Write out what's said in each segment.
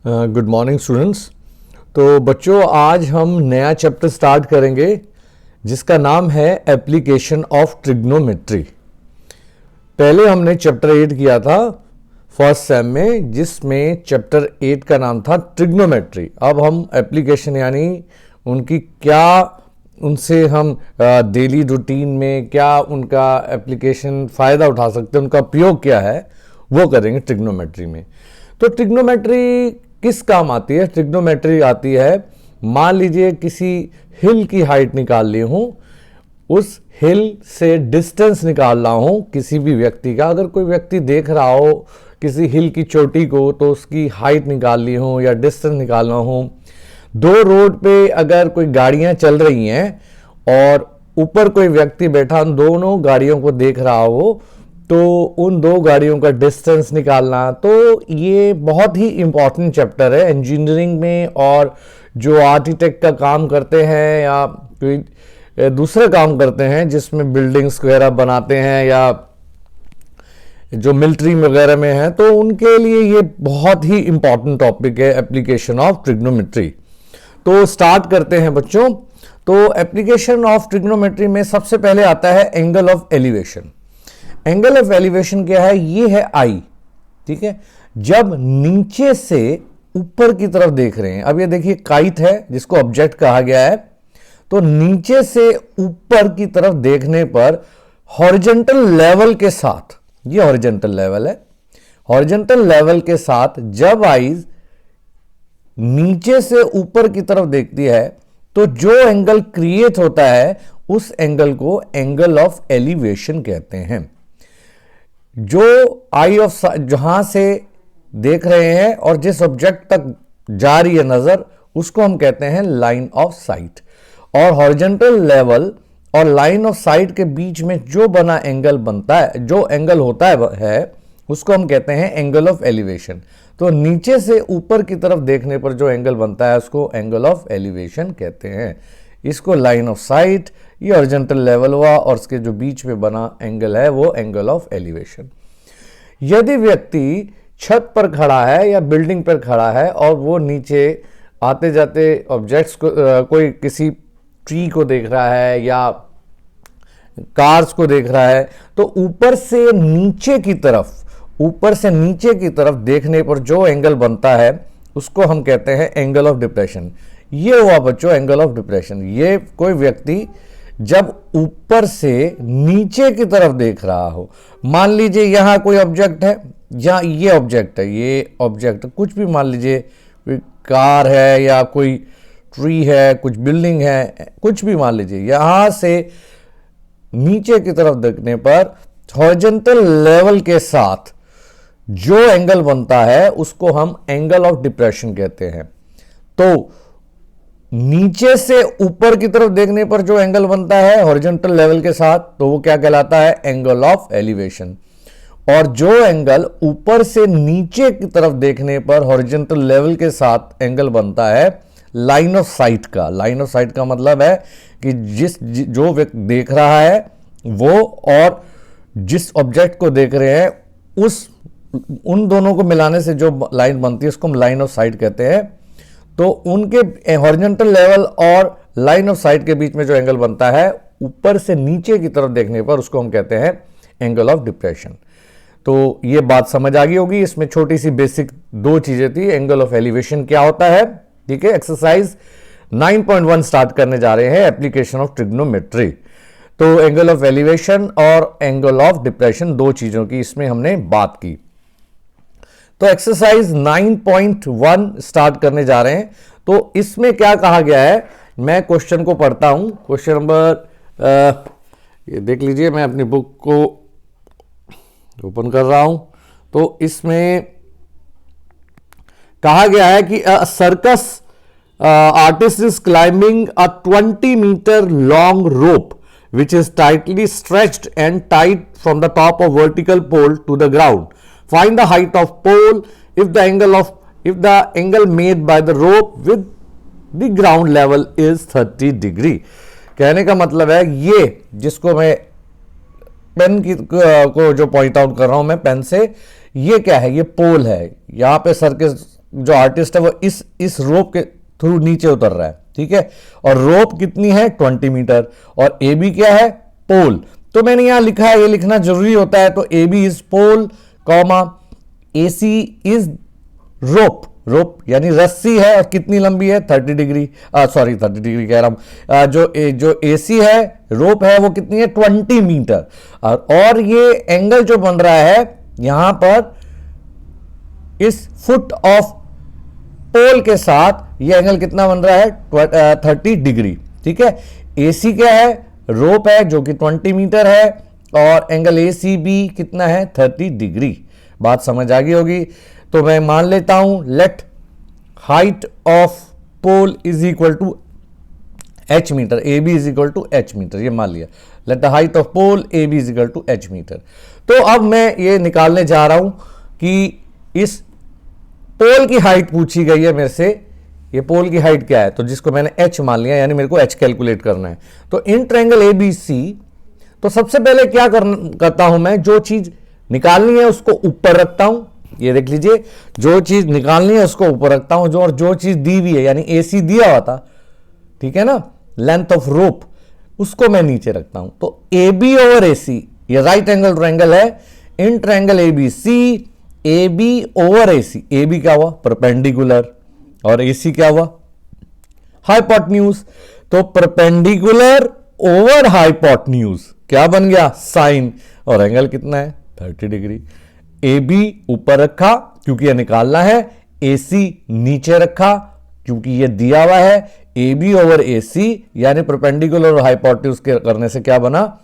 Good morning students. तो बच्चों, आज हम नया चैप्टर स्टार्ट करेंगे जिसका नाम है एप्लीकेशन ऑफ ट्रिग्नोमेट्री। पहले हमने चैप्टर 8 किया था फर्स्ट सेम में, जिसमें चैप्टर 8 का नाम था ट्रिग्नोमेट्री। अब हम एप्लीकेशन यानी उनकी क्या, उनसे हम डेली रूटीन में क्या उनका एप्लीकेशन फ़ायदा उठा सकते हैं, उनका उपयोग क्या है, वो करेंगे ट्रिग्नोमेट्री में। तो ट्रिग्नोमेट्री किस काम आती है? ट्रिग्नोमेट्री आती है, मान लीजिए किसी हिल की हाइट निकाल ली हूं, उस हिल से डिस्टेंस निकाल रहा हूं किसी भी व्यक्ति का। अगर कोई व्यक्ति देख रहा हो किसी हिल की चोटी को, तो उसकी हाइट निकाल ली हो या डिस्टेंस निकालना हो। दो रोड पे अगर कोई गाड़ियां चल रही हैं और ऊपर कोई व्यक्ति बैठा उन दोनों गाड़ियों को देख रहा हो, तो उन दो गाड़ियों का डिस्टेंस निकालना। तो ये बहुत ही इंपॉर्टेंट चैप्टर है इंजीनियरिंग में, और जो आर्किटेक्ट का काम करते हैं या कोई दूसरे काम करते हैं जिसमें बिल्डिंग्स वगैरह बनाते हैं या जो मिलिट्री वगैरह में है, तो उनके लिए ये बहुत ही इंपॉर्टेंट टॉपिक है, एप्लीकेशन ऑफ ट्रिग्नोमेट्री। तो स्टार्ट करते हैं बच्चों। तो एप्लीकेशन ऑफ ट्रिग्नोमेट्री में सबसे पहले आता है angle of elevation. Angle of elevation क्या है? ये है आई, ठीक है। जब नीचे से ऊपर की तरफ देख रहे हैं, अब ये देखिए काइट है जिसको ऑब्जेक्ट कहा गया है, तो नीचे से ऊपर की तरफ देखने पर हॉरिजॉन्टल लेवल के साथ, ये हॉरिजॉन्टल लेवल है, हॉरिजॉन्टल लेवल के साथ जब आईज नीचे से ऊपर की तरफ देखती है, तो जो एंगल क्रिएट होता है उस एंगल को एंगल ऑफ एलिवेशन कहते हैं। जो आई ऑफ जहां से देख रहे हैं और जिस ऑब्जेक्ट तक जा रही है नजर, उसको हम कहते हैं लाइन ऑफ साइट। और हॉरिजॉन्टल लेवल और लाइन ऑफ साइट के बीच में जो बना एंगल बनता है, जो एंगल होता है उसको हम कहते हैं एंगल ऑफ एलिवेशन। तो नीचे से ऊपर की तरफ देखने पर जो एंगल बनता है उसको एंगल ऑफ एलिवेशन कहते हैं। इसको लाइन ऑफ साइट, ये हॉरिजॉन्टल लेवल हुआ, और उसके जो बीच में बना एंगल है वो एंगल ऑफ एलिवेशन। यदि व्यक्ति छत पर खड़ा है या बिल्डिंग पर खड़ा है और वो नीचे आते जाते ऑब्जेक्ट्स को, कोई किसी ट्री को देख रहा है या कार्स को देख रहा है, तो ऊपर से नीचे की तरफ देखने पर जो एंगल बनता है उसको हम कहते हैं एंगल ऑफ डिप्रेशन। ये हुआ बच्चों एंगल ऑफ डिप्रेशन। ये कोई व्यक्ति जब ऊपर से नीचे की तरफ देख रहा हो, मान लीजिए यहां कोई ऑब्जेक्ट है या ये ऑब्जेक्ट है, ये ऑब्जेक्ट कुछ भी मान लीजिए, कोई कार है या कोई ट्री है, कुछ बिल्डिंग है, कुछ भी मान लीजिए। यहां से नीचे की तरफ देखने पर हॉरिजॉन्टल लेवल के साथ जो एंगल बनता है उसको हम एंगल ऑफ डिप्रेशन कहते हैं। तो नीचे से ऊपर की तरफ देखने पर जो एंगल बनता है हॉरिजॉन्टल लेवल के साथ, तो वो क्या कहलाता है? Angle of elevation. और जो एंगल ऊपर से नीचे की तरफ देखने पर हॉरिजॉन्टल लेवल के साथ एंगल बनता है लाइन ऑफ साइट का। लाइन ऑफ साइट का मतलब है कि जो व्यक्ति देख रहा है वो और जिस ऑब्जेक्ट को देख रहे हैं, उन दोनों को मिलाने से जो लाइन बनती है उसको हम लाइन ऑफ साइट कहते हैं। तो उनके हॉरिजॉन्टल लेवल और लाइन ऑफ साइट के बीच में जो एंगल बनता है ऊपर से नीचे की तरफ देखने पर, उसको हम कहते हैं एंगल ऑफ डिप्रेशन। तो ये बात समझ आ गई होगी। इसमें छोटी सी बेसिक दो चीजें थी। एंगल ऑफ एलिवेशन क्या होता है, ठीक है। एक्सरसाइज 9.1 स्टार्ट करने जा रहे हैं, एप्लीकेशन ऑफ ट्रिग्नोमेट्री। तो एंगल ऑफ एलिवेशन और एंगल ऑफ डिप्रेशन, दो चीजों की इसमें हमने बात की। तो एक्सरसाइज 9.1 स्टार्ट करने जा रहे हैं। तो इसमें क्या कहा गया है, मैं क्वेश्चन को पढ़ता हूं। क्वेश्चन नंबर, ये देख लीजिए, मैं अपनी बुक को ओपन कर रहा हूं। तो इसमें कहा गया है कि circus artist is climbing a 20 metre long rope which is tightly stretched and tied from the top of vertical pole to the ground. Find the height of pole if the angle made by the rope with the ground level is 30 degree. कहने का मतलब है, ये जिसको मैं pen को जो point out कर रहा हूं मैं पेन से, ये क्या है? ये पोल है। यहां पे सर्कस जो आर्टिस्ट है वो इस रोप के थ्रू नीचे उतर रहा है, ठीक है, और रोप कितनी है 20 मीटर, और ए बी क्या है पोल। तो मैंने यहां लिखा है, ये लिखना जरूरी होता है, तो A B is pole comma A C is rope, rope यानी रस्सी है, और कितनी लंबी है 30 डिग्री, सॉरी 30 डिग्री कह रहा हूं, जो एसी है रोप है वो कितनी है 20 मीटर, और ये एंगल जो बन रहा है यहां पर इस फुट ऑफ पोल के साथ ये एंगल कितना बन रहा है 30 डिग्री, ठीक है। एसी क्या है रोप है जो कि 20 मीटर है, और एंगल ए सी बी कितना है 30 डिग्री। बात समझ आ गई होगी। तो मैं मान लेता हूं let height of pole is equal to H metre, A B is equal to H metre, ये मान लिया। Let the height of pole A B is equal to H metre. तो अब मैं ये निकालने जा रहा हूं कि इस पोल की हाइट पूछी गई है मेरे से, ये पोल की हाइट क्या है, तो जिसको मैंने एच मान लिया, यानी मेरे को एच कैलकुलेट करना है। तो in triangle A B C, तो सबसे पहले क्या करता हूं मैं, जो चीज निकालनी है उसको ऊपर रखता हूं, ये देख लीजिए, जो चीज निकालनी है उसको ऊपर रखता हूं, और जो चीज दी हुई है यानी एसी दिया हुआ था, ठीक है ना, लेंथ ऑफ रोप, उसको मैं नीचे रखता हूं। तो ए बी ओवर ए सी, ये राइट एंगल ट्रायंगल है, in triangle A B C, A B over A C, A B क्या हुआ परपेंडिकुलर, और ए सी क्या हुआ हाइपोटेन्यूज। तो परपेंडिकुलर ओवर हाइपोटेन्यूज क्या बन गया साइन, और एंगल कितना है 30 डिग्री। ए बी ऊपर रखा क्योंकि यह निकालना है, ए सी नीचे रखा क्योंकि यह दिया हुआ है, ए बी ओवर ए सी यानी परपेंडिकुलर और हाइपोटेन्यूज के करने से क्या बना,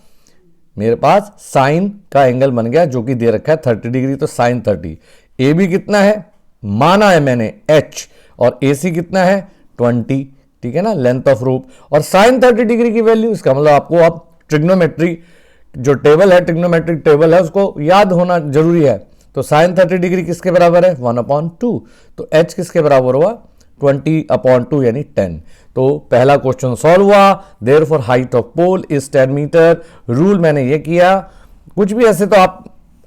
मेरे पास साइन का एंगल बन गया जो कि दे रखा है 30 डिग्री, तो साइन 30। ए बी कितना है माना है मैंने एच, और ए सी कितना है 20, ठीक है ना, लेंथ ऑफ रोप, और साइन 30 डिग्री की वैल्यू, इसका मतलब आपको अब ट्रिग्नोमेट्री जो टेबल है, ट्रिग्नोमेट्रिक टेबल है, उसको याद होना जरूरी है। तो साइन 30 डिग्री किसके बराबर है 1/2, तो एच किसके बराबर हुआ 20/2 यानी 10। तो पहला क्वेश्चन सॉल्व हुआ। Therefore height of pole is 10 metre. Rule मैंने ये किया, कुछ भी ऐसे तो आप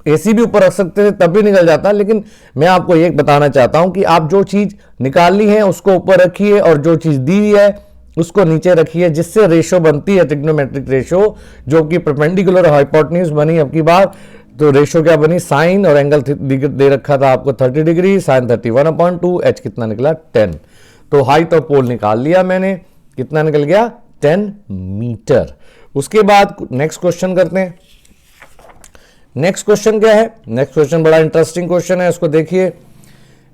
एसी भी ऊपर रख सकते थे तब भी निकल जाता, लेकिन मैं आपको ये बताना चाहता हूं कि आप जो चीज निकालनी है उसको ऊपर रखिए, और जो चीज दी हुई है उसको नीचे रखिए, जिससे रेशो बनती है ट्रिग्नोमेट्रिक रेशो, जो कि परपेंडिकुलर हाइपोटेन्यूज बनी। अब की बार तो रेशो क्या बनी, साइन और एंगल दे रखा था आपको 30 डिग्री, साइन 31/2, एच कितना निकला 10। तो हाइट ऑफ पोल निकाल लिया मैंने, कितना निकल गया 10 मीटर। उसके बाद नेक्स्ट क्वेश्चन करते हैं। नेक्स्ट क्वेश्चन क्या है, नेक्स्ट क्वेश्चन बड़ा इंटरेस्टिंग क्वेश्चन है, उसको देखिए।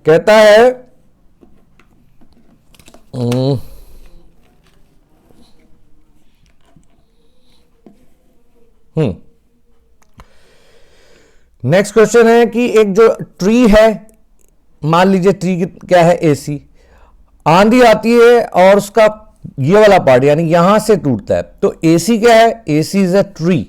कहता है नेक्स्ट क्वेश्चन है कि एक जो ट्री है, मान लीजिए ट्री क्या है एसी, आंधी आती है और उसका ये वाला पार्ट यानी यहां से टूटता है, तो एसी क्या है, एसी इज अ ट्री,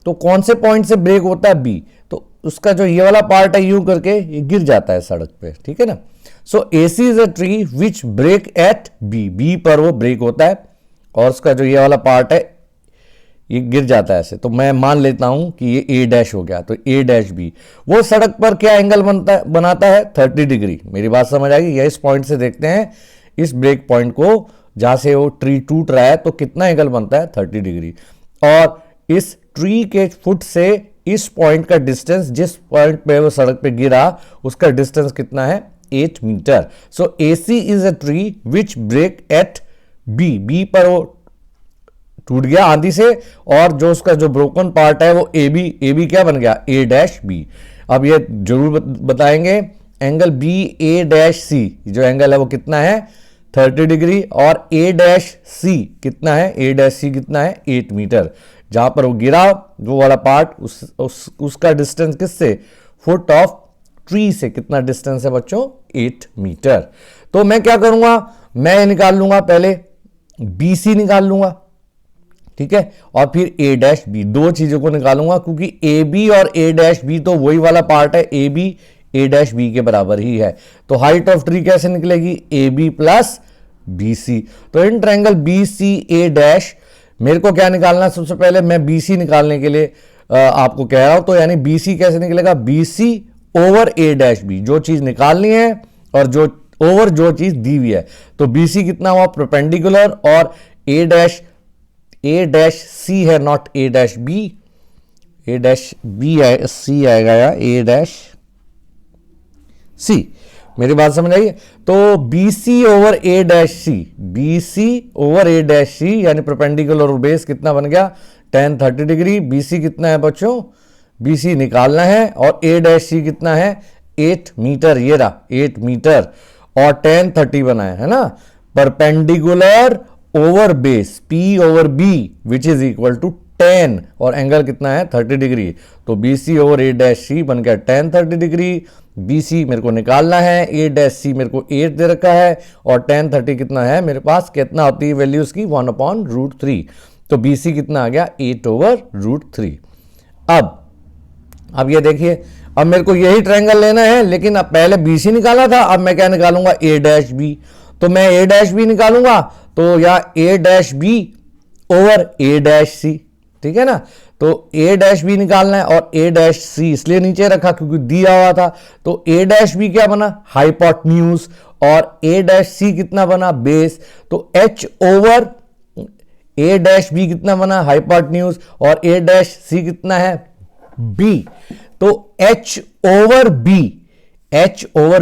तो कौन से पॉइंट से ब्रेक होता है बी, तो उसका जो ये वाला पार्ट है यूं करके ये गिर जाता है सड़क पे, ठीक है ना। So AC is a tree which break at B, B पर वो ब्रेक होता है, और उसका जो ये वाला पार्ट है ये गिर जाता है ऐसे। तो मैं मान लेता हूं कि ये ए डैश हो गया, तो ए डैश बी, वो सड़क पर क्या एंगल बनाता है 30 डिग्री। मेरी बात समझ आ गई। या इस पॉइंट से देखते हैं, इस ब्रेक पॉइंट को जहां से वो ट्री टूट रहा है, तो कितना एंगल बनता है 30 डिग्री, और इस ट्री के फुट से इस पॉइंट का डिस्टेंस, जिस पॉइंट पे वो सड़क पे गिरा उसका डिस्टेंस कितना है 8 metre. So AC is a tree which break at B, B पर वो टूट गया आंधी से, और जो उसका जो ब्रोकन पार्ट है वो ए बी क्या बन गया ए डैश बी। अब ये जरूर बताएंगे angle B A dash C, जो एंगल है वो कितना है 30 डिग्री, और ए डैश सी कितना है, ए डैश सी कितना है 8 मीटर। जहां पर वो गिरा वो वाला पार्ट उसका डिस्टेंस किससे, फुट ऑफ ट्री से कितना डिस्टेंस है बच्चों 8 मीटर। तो मैं क्या करूंगा, मैं निकाल लूंगा पहले बी सी निकाल लूंगा, ठीक है, और फिर ए डैश बी, दो चीजों को निकालूंगा, क्योंकि ए बी और ए डैश बी तो वही वाला पार्ट है, A B A dash B के बराबर ही है। तो हाइट ऑफ ट्री कैसे निकलेगी, A B plus B C. तो in triangle B C A dash मेरे को क्या निकालना, सबसे पहले मैं बी सी निकालने के लिए आपको कह रहा हूं, तो यानी बी सी कैसे निकलेगा, बी सी ओवर ए डैश बी, जो चीज निकालनी है और जो ओवर जो चीज दी हुई है। तो BC कितना हुआ परपेंडिकुलर, और A डैश सी है, not A dash B, A dash B C आएगा या A डैश सी। मेरी बात समझ आई? तो BC over A dash C, BC over A dash C यानी परपेंडिकुलर और बेस कितना बन गया tan 30 डिग्री। BC कितना है बच्चों, BC निकालना है, और A डैश सी कितना है 8 मीटर, ये रहा 8 मीटर, और tan 30 बना है ना। Perpendicular over base P over B which is equal to tan, और एंगल कितना है 30 डिग्री। तो BC over A dash C बन गया tan 30 डिग्री। BC मेरे को निकालना है, A डैश सी मेरे को 8 दे रखा है, और tan 30 कितना है मेरे पास, कितना होती है वैल्यू उसकी 1/√3। तो BC कितना आ गया 8/√3। अब ये देखिए, अब मेरे को यही ट्रायंगल लेना है, लेकिन अब पहले BC निकाला था, अब मैं क्या निकालूंगा A डैश बी। तो मैं A डैश बी निकालूंगा, तो या A dash B over A dash C, ठीक है ना। तो A डैश बी निकालना है, और A डैश सी इसलिए नीचे रखा क्योंकि दिया हुआ था। तो A डैश बी क्या बना हाइपोटेन्यूज, और A डैश सी कितना बना बेस। तो H over A dash B कितना बना हाइपोटेन्यूज, और A डैश सी कितना है B। तो H ओवर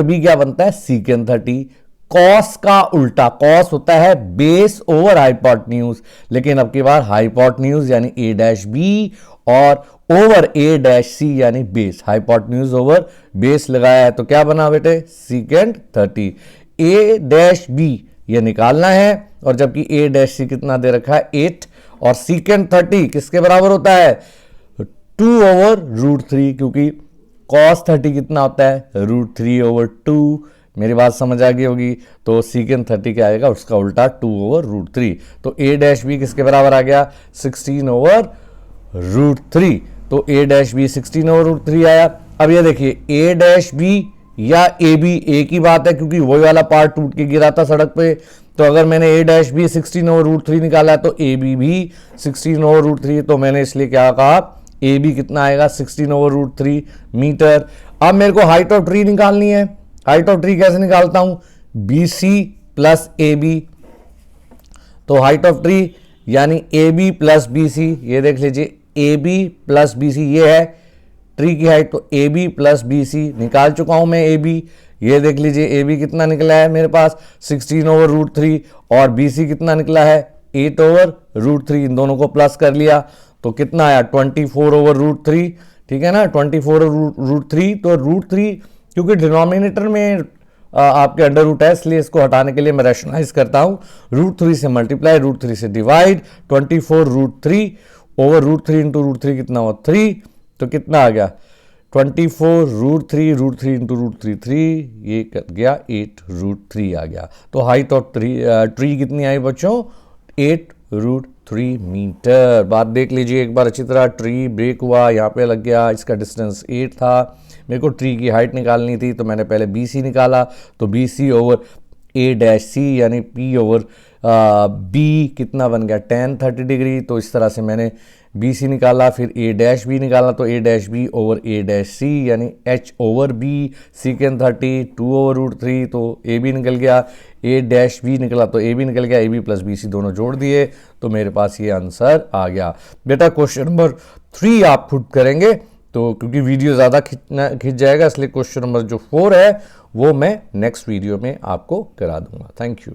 B क्या बनता है सीकेंट 30। कॉस का उल्टा, कॉस होता है बेस ओवर हाइपोटेन्यूज, लेकिन अब की बार हाइपोटेन्यूज यानी A डैश बी और ओवर A डैश सी यानी बेस, हाइपोटेन्यूज ओवर बेस लगाया है, तो क्या बना बेटे सीकेंट 30। A डैश बी ये निकालना है, और जबकि A डैश सी कितना दे रखा है 8, और सीकेंट 30 किसके बराबर होता है 2/√3, क्योंकि cos 30 कितना होता है √3/2। मेरी बात समझ आ गई होगी। तो सीकेंट 30 क्या आएगा उसका उल्टा 2/√3। तो A डैश बी किसके बराबर आ गया 16/√3। तो A डैश बी 16/√3 आया। अब ये देखिए A डैश बी या ए बी एक ही बात है, क्योंकि वही वाला पार्ट टूट के गिरा था सड़क पे। तो अगर मैंने A डैश बी 16/√3 निकाला तो ए बी भी 16/√3। तो मैंने इसलिए क्या कहा ए बी कितना आएगा 16/√3 मीटर। अब मेरे को हाइट ऑफ ट्री निकालनी है। हाइट ऑफ ट्री कैसे निकालता हूं BC प्लस AB। तो हाइट ऑफ ट्री यानी AB प्लस BC, ये देख लीजिए AB प्लस BC ये है ट्री की हाइट। तो AB प्लस BC निकाल चुका हूं मैं AB। ये देख लीजिए AB कितना निकला है मेरे पास 16/√3, और BC कितना निकला है 8/√3। इन दोनों को प्लस कर लिया तो कितना आया 24/√3, ठीक है ना 24/√3। तो √3 क्योंकि डिनोमिनेटर में आपके अंडर रूट है, इसलिए इसको हटाने के लिए मैं रैशनलाइज करता हूं √3 से मल्टीप्लाई, √3 से डिवाइड, 24√3 ओवर √3 इंटू √3 कितना हुआ 3। तो कितना आ गया 24√3 इंटू √3 3, ये कर गया 8√3 आ गया। तो हाइट ऑफ ट्री कितनी आई बच्चों 8√3 मीटर। बात देख लीजिए एक बार अच्छी तरह, ट्री ब्रेक हुआ यहाँ पे लग गया, इसका डिस्टेंस 8 था। मेरे को ट्री की हाइट निकालनी थी तो मैंने पहले BC निकाला। तो BC over A dash C यानी P ओवर B कितना बन गया tan 30 डिग्री। तो इस तरह से मैंने BC निकाला, फिर A डैश B निकाला। तो A dash B over A dash C यानी H ओवर B सीकेंट 30 2/√3। तो AB निकल गया, A डैश B निकला तो AB निकल गया, AB प्लस BC दोनों जोड़ दिए तो मेरे पास ये आंसर आ गया। बेटा क्वेश्चन नंबर 3 आप खुद करेंगे तो क्योंकि वीडियो ज़्यादा खिंच जाएगा, इसलिए क्वेश्चन नंबर जो 4 है वो मैं नेक्स्ट वीडियो में आपको करा दूंगा। Thank you.